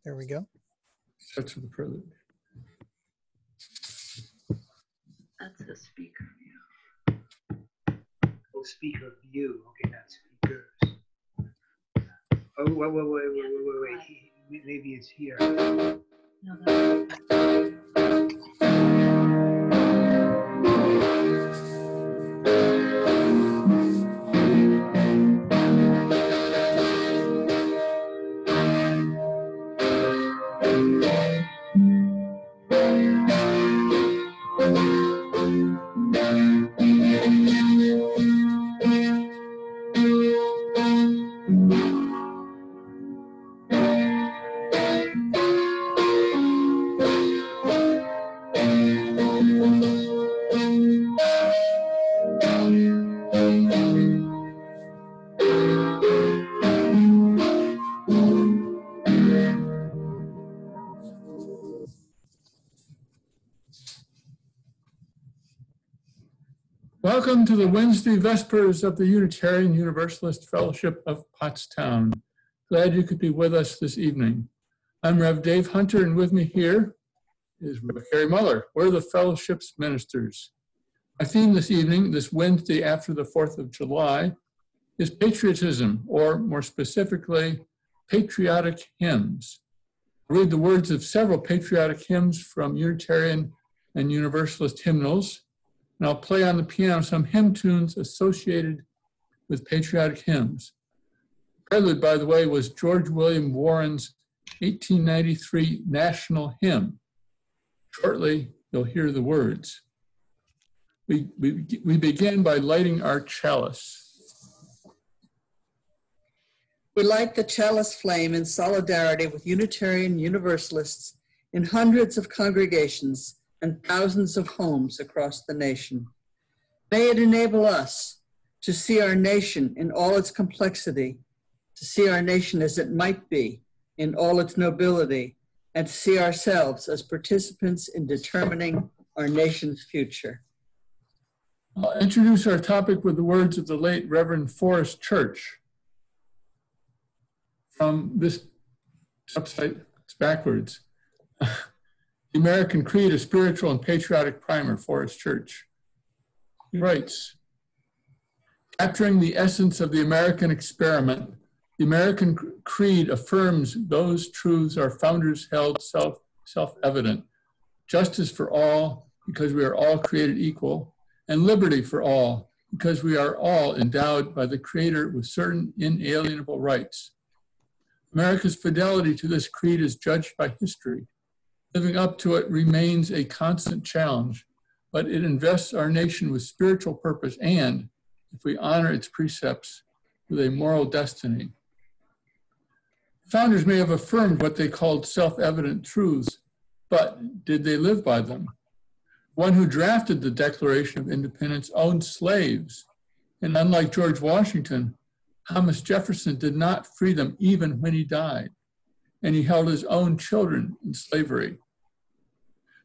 There we go. Starts with the prelude. That's the speaker view. Oh, speaker view. Okay, not speakers. Oh, wait. Maybe it's here. No, Welcome to the Wednesday Vespers of the Unitarian Universalist Fellowship of Pottstown. Glad you could be with us this evening. I'm Rev. Dave Hunter, and with me here is Rev. Harry Muller. We're the Fellowship's ministers. My theme this evening, this Wednesday after the 4th of July, is patriotism, or more specifically, patriotic hymns. I'll read the words of several patriotic hymns from Unitarian and Universalist hymnals, and I'll play on the piano some hymn tunes associated with patriotic hymns. The prelude, by the way, was George William Warren's 1893 national hymn. Shortly, you'll hear the words. We begin by lighting our chalice. We light the chalice flame in solidarity with Unitarian Universalists in hundreds of congregations and thousands of homes across the nation. May it enable us to see our nation in all its complexity, to see our nation as it might be in all its nobility, and to see ourselves as participants in determining our nation's future. I'll introduce our topic with the words of the late Reverend Forrest Church. From this website, it's backwards. The American Creed, a spiritual and patriotic primer, Forrest Church. He writes, capturing the essence of the American experiment, the American Creed affirms those truths our founders held self-evident: justice for all, because we are all created equal, and liberty for all, because we are all endowed by the Creator with certain inalienable rights. America's fidelity to this creed is judged by history. Living up to it remains a constant challenge, but it invests our nation with spiritual purpose and, if we honor its precepts, with a moral destiny. Founders may have affirmed what they called self-evident truths, but did they live by them? One who drafted the Declaration of Independence owned slaves, and unlike George Washington, Thomas Jefferson did not free them even when he died, and he held his own children in slavery.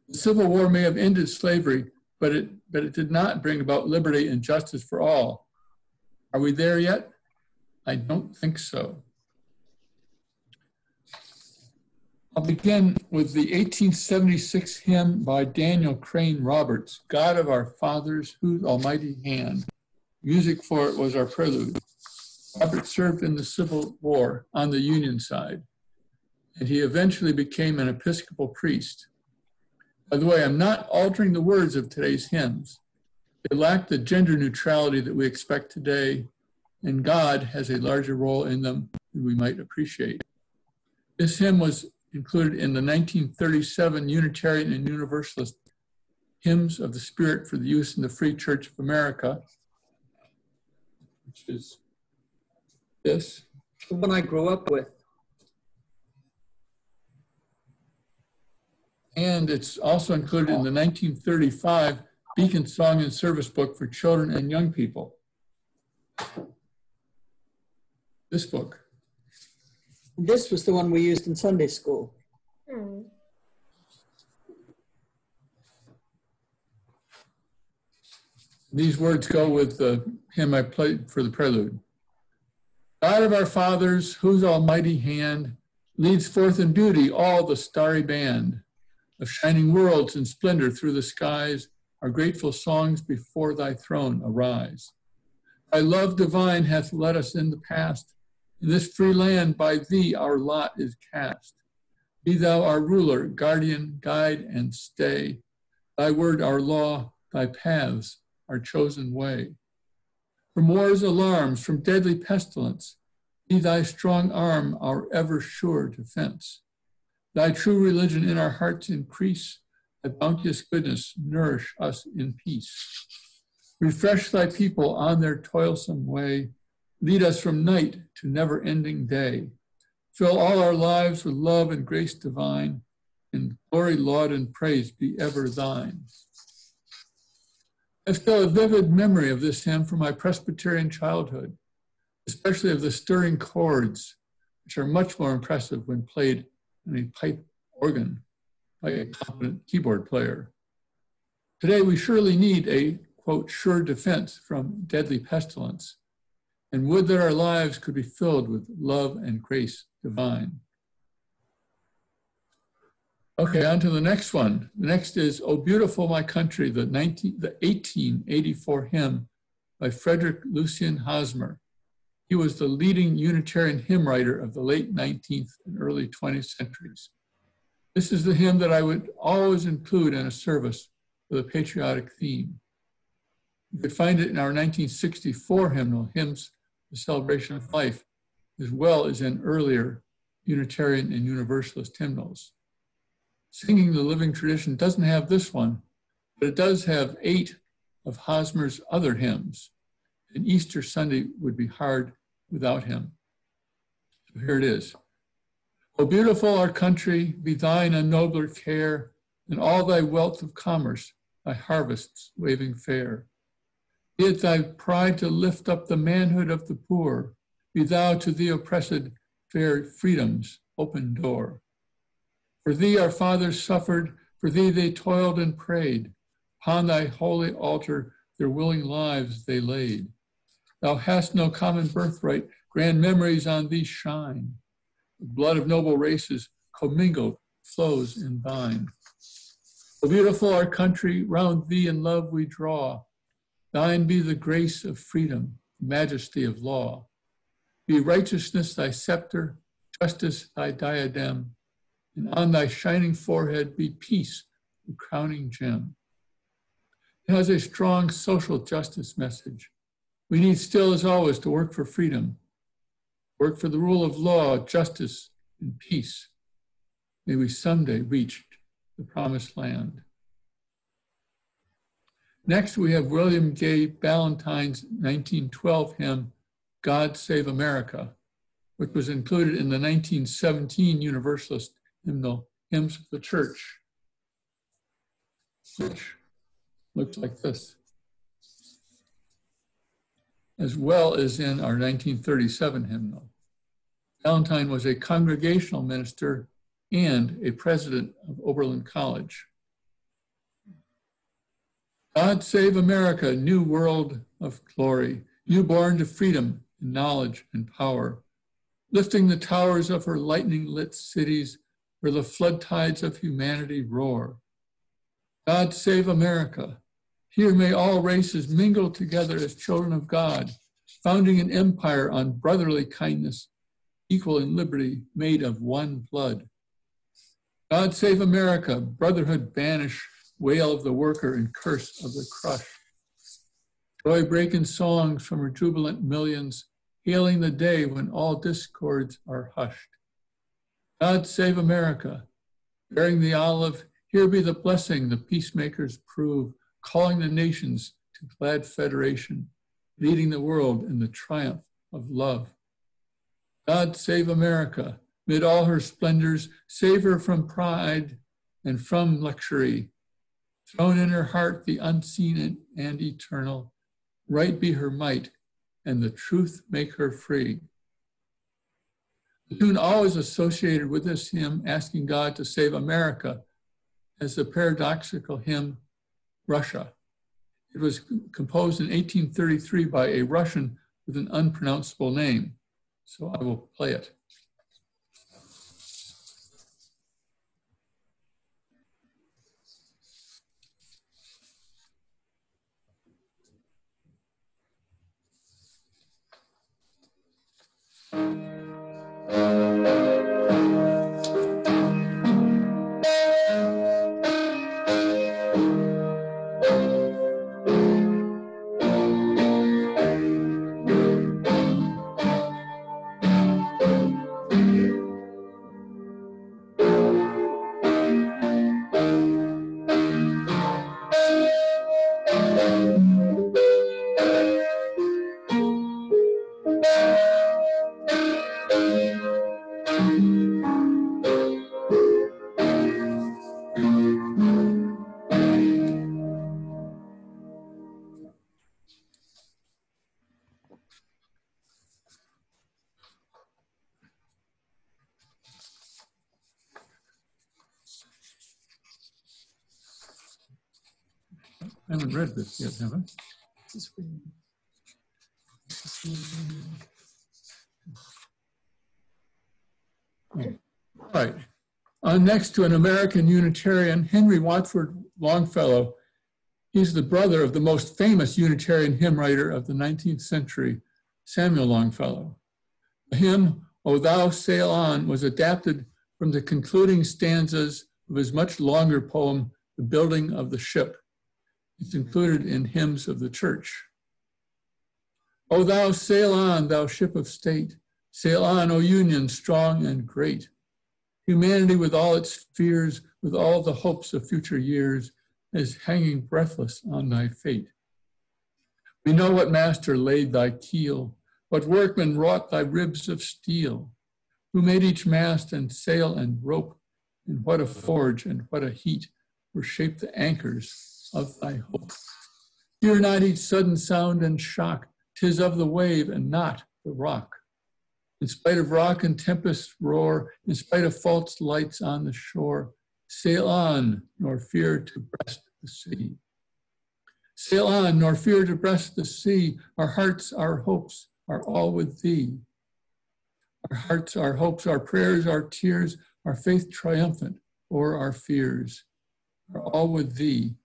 The Civil War may have ended slavery, but it did not bring about liberty and justice for all. Are we there yet? I don't think so. I'll begin with the 1876 hymn by Daniel Crane Roberts, God of our fathers, whose almighty hand. Music for it was our prelude. Roberts served in the Civil War on the Union side, and he eventually became an Episcopal priest. By the way, I'm not altering the words of today's hymns. They lack the gender neutrality that we expect today, and God has a larger role in them than we might appreciate. This hymn was included in the 1937 Unitarian and Universalist Hymns of the Spirit for the Use in the Free Church of America, which is this. The one I grew up with. And it's also included in the 1935 Beacon Song and Service Book for Children and Young People. This book. This was the one we used in Sunday school. These words go with the hymn I played for the prelude. God of our fathers, whose almighty hand leads forth in beauty all the starry band of shining worlds in splendor through the skies. Our grateful songs before thy throne arise. Thy love divine hath led us in the past. In this free land by thee our lot is cast. Be thou our ruler, guardian, guide, and stay. Thy word our law, thy paths our chosen way. From war's alarms, from deadly pestilence, be thy strong arm our ever sure defense. Thy true religion in our hearts increase. Thy bounteous goodness nourish us in peace. Refresh thy people on their toilsome way. Lead us from night to never-ending day. Fill all our lives with love and grace divine. And glory, laud, and praise be ever thine. I still have a vivid memory of this hymn from my Presbyterian childhood, especially of the stirring chords, which are much more impressive when played on a pipe organ by a competent keyboard player. Today, we surely need a, quote, sure defense from deadly pestilence, and would that our lives could be filled with love and grace divine. Okay, on to the next one. The next is, "O Beautiful My Country," the 1884 hymn by Frederick Lucien Hosmer. He was the leading Unitarian hymn writer of the late 19th and early 20th centuries. This is the hymn that I would always include in a service with a patriotic theme. You could find it in our 1964 hymnal, Hymns, the Celebration of Life, as well as in earlier Unitarian and Universalist hymnals. Singing the Living Tradition doesn't have this one, but it does have 8 of Hosmer's other hymns, and Easter Sunday would be hard without him. So here it is. "O beautiful our country, be thine a nobler care than all thy wealth of commerce, thy harvests waving fair. Be it thy pride to lift up the manhood of the poor, be thou to the oppressed fair freedom's open door. For thee our fathers suffered, for thee they toiled and prayed. Upon thy holy altar their willing lives they laid. Thou hast no common birthright, grand memories on thee shine. The blood of noble races commingled flows in thine. O beautiful our country, round thee in love we draw. Thine be the grace of freedom, majesty of law. Be righteousness thy scepter, justice thy diadem, and on thy shining forehead be peace, the crowning gem. It has a strong social justice message. We need still, as always, to work for freedom, work for the rule of law, justice, and peace. May we someday reach the promised land. Next, we have William Gay Ballantyne's 1912 hymn, "God Save America," which was included in the 1917 Universalist hymnal, Hymns of the Church, which looks like this, as well as in our 1937 hymnal. Ballantyne was a congregational minister and a president of Oberlin College. God save America, new world of glory, you born to freedom and knowledge and power, lifting the towers of her lightning-lit cities where the flood tides of humanity roar. God save America. Here may all races mingle together as children of God, founding an empire on brotherly kindness, equal in liberty, made of one blood. God save America, brotherhood banish, wail of the worker and curse of the crushed. Joy breaking songs from her jubilant millions, hailing the day when all discords are hushed. God save America, bearing the olive, here be the blessing the peacemakers prove, calling the nations to glad federation, leading the world in the triumph of love. God save America, mid all her splendors, save her from pride and from luxury. Thrown in her heart the unseen and eternal, right be her might, and the truth make her free. The tune always associated with this hymn, asking God to save America, as the paradoxical hymn, Russia. It was composed in 1833 by a Russian with an unpronounceable name, so I will play it. I haven't read this yet, have I? Oh. All right. Next to an American Unitarian, Henry Watford Longfellow. He's the brother of the most famous Unitarian hymn writer of the 19th century, Samuel Longfellow. The hymn, O Thou Sail On, was adapted from the concluding stanzas of his much longer poem, The Building of the Ship. It's included in Hymns of the Church. O thou sail on, thou ship of state, sail on, O Union, strong and great. Humanity with all its fears, with all the hopes of future years, is hanging breathless on thy fate. We know what master laid thy keel, what workman wrought thy ribs of steel, who made each mast and sail and rope, and what a forge and what a heat were shaped the anchors of thy hope. Fear not each sudden sound and shock, 'tis of the wave and not the rock. In spite of rock and tempest roar, in spite of false lights on the shore, sail on, nor fear to breast the sea. Sail on, nor fear to breast the sea. Our hearts, our hopes are all with thee. Our hearts, our hopes, our prayers, our tears, our faith triumphant o'er our fears, are all with thee,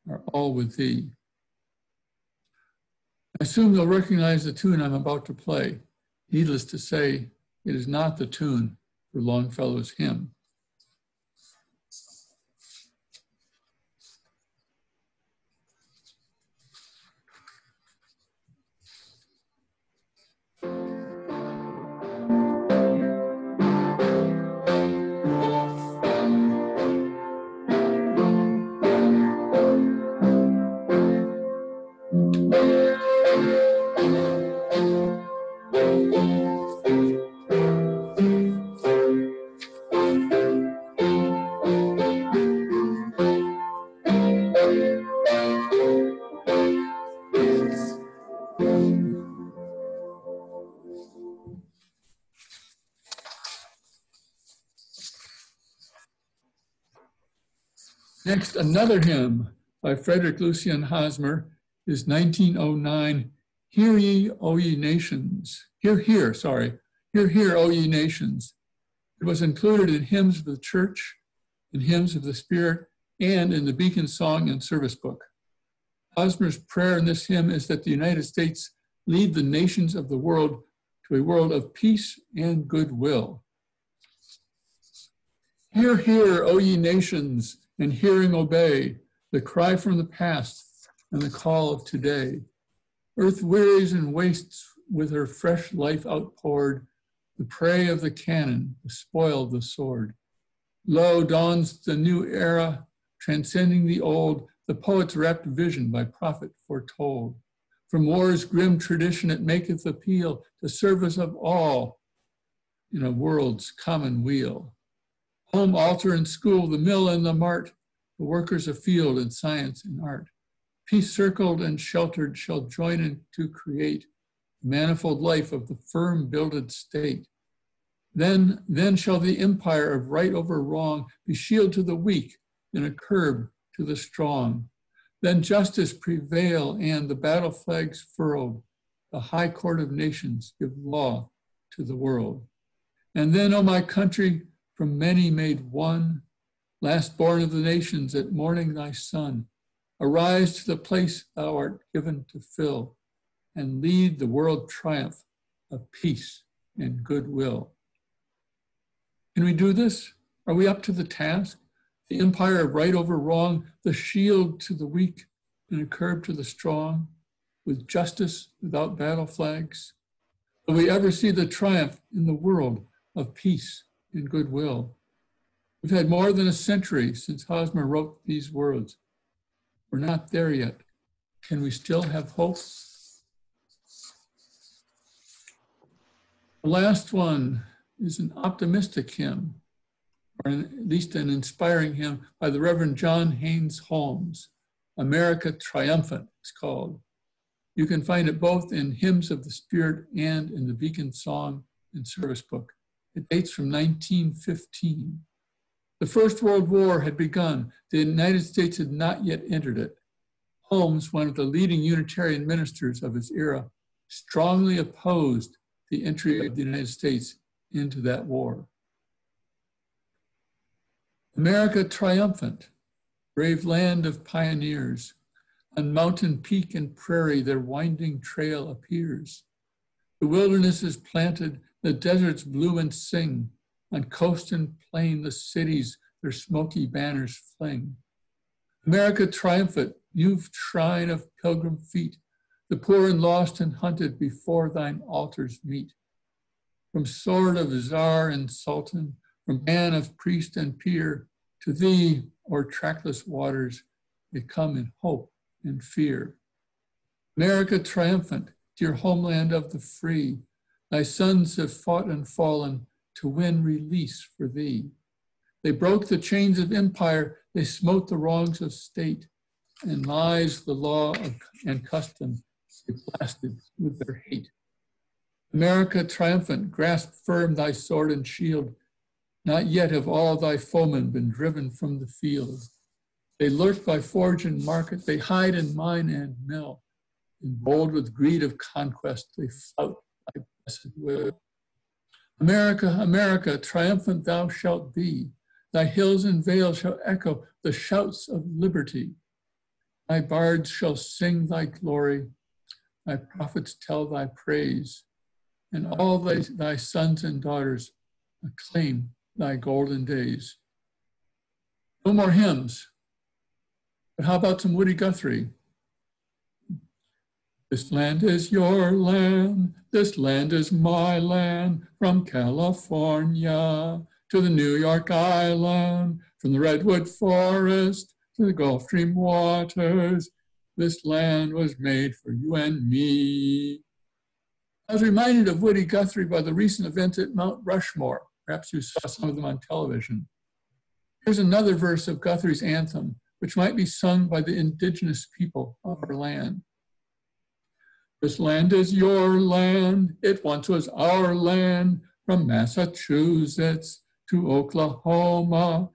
are all with thee. I assume you'll recognize the tune I'm about to play. Needless to say, it is not the tune for Longfellow's hymn. Next, another hymn by Frederick Lucian Hosmer is 1909, Hear Ye, O Ye Nations. Hear, O Ye Nations. It was included in Hymns of the Church, in Hymns of the Spirit, and in the Beacon Song and Service Book. Hosmer's prayer in this hymn is that the United States lead the nations of the world to a world of peace and goodwill. Hear, hear, O ye nations, and hearing obey the cry from the past and the call of today. Earth wearies and wastes with her fresh life outpoured, the prey of the cannon, the spoil of the sword. Lo, dawns the new era, transcending the old, the poet's rapt vision by prophet foretold. From war's grim tradition it maketh appeal to service of all in a world's common weal. Home, altar, and school, the mill and the mart, the workers of field and science and art. Peace circled and sheltered shall join in to create the manifold life of the firm builded state. Then shall the empire of right over wrong be shield to the weak and a curb to the strong. Then justice prevail and the battle flags furled, the high court of nations give law to the world. And then, O my country, from many made one, last born of the nations, at morning thy sun, arise to the place thou art given to fill, and lead the world triumph of peace and goodwill. Can we do this? Are we up to the task? The empire of right over wrong, the shield to the weak and a curb to the strong, with justice without battle flags? Will we ever see the triumph in the world of peace and goodwill? We've had more than a century since Hosmer wrote these words. We're not there yet. Can we still have hope? The last one is an optimistic hymn, or at least an inspiring hymn by the Reverend John Haynes Holmes. America Triumphant, it's called. You can find it both in Hymns of the Spirit and in the Beacon Song and Service Book. It dates from 1915. The First World War had begun. The United States had not yet entered it. Holmes, one of the leading Unitarian ministers of his era, strongly opposed the entry of the United States into that war. America triumphant, brave land of pioneers, on mountain peak and prairie their winding trail appears. The wilderness is planted, the deserts bloom and sing, on coast and plain the cities their smoky banners fling. America triumphant, new shrine of pilgrim feet, the poor and lost and hunted before thine altars meet. From sword of czar and sultan, from man of priest and peer, to thee, o'er trackless waters, they come in hope and fear. America triumphant, dear homeland of the free, thy sons have fought and fallen to win release for thee. They broke the chains of empire, they smote the wrongs of state, and lies the law and custom they blasted with their hate. America triumphant, grasp firm thy sword and shield. Not yet have all thy foemen been driven from the field. They lurk by forge and market, they hide in mine and mill. And bold with greed of conquest, they flout thy blessed will. America, America, triumphant thou shalt be. Thy hills and vales shall echo the shouts of liberty. Thy bards shall sing thy glory, thy prophets tell thy praise, and all thy sons and daughters acclaim thy golden days. No more hymns, but how about some Woody Guthrie? This land is your land, this land is my land, from California to the New York Island, from the Redwood Forest to the Gulf Stream waters. This land was made for you and me. I was reminded of Woody Guthrie by the recent events at Mount Rushmore. Perhaps you saw some of them on television. Here's another verse of Guthrie's anthem, which might be sung by the indigenous people of our land. This land is your land, it once was our land, from Massachusetts to Oklahoma.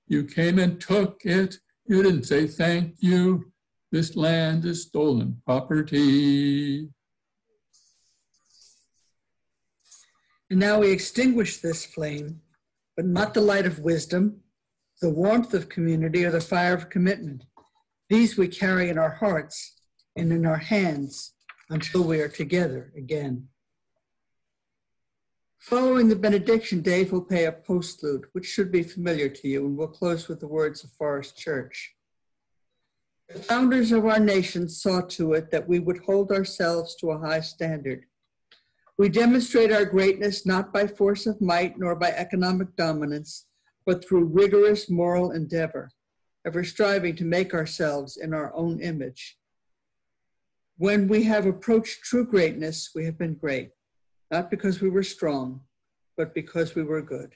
You came and took it, you didn't say thank you. This land is stolen property. And now we extinguish this flame, but not the light of wisdom, the warmth of community, or the fire of commitment. These we carry in our hearts and in our hands until we are together again. Following the benediction, Dave will play a postlude, which should be familiar to you, and we'll close with the words of Forest Church. The founders of our nation saw to it that we would hold ourselves to a high standard. We demonstrate our greatness not by force of might nor by economic dominance, but through rigorous moral endeavor, ever striving to make ourselves in our own image. When we have approached true greatness, we have been great, not because we were strong, but because we were good.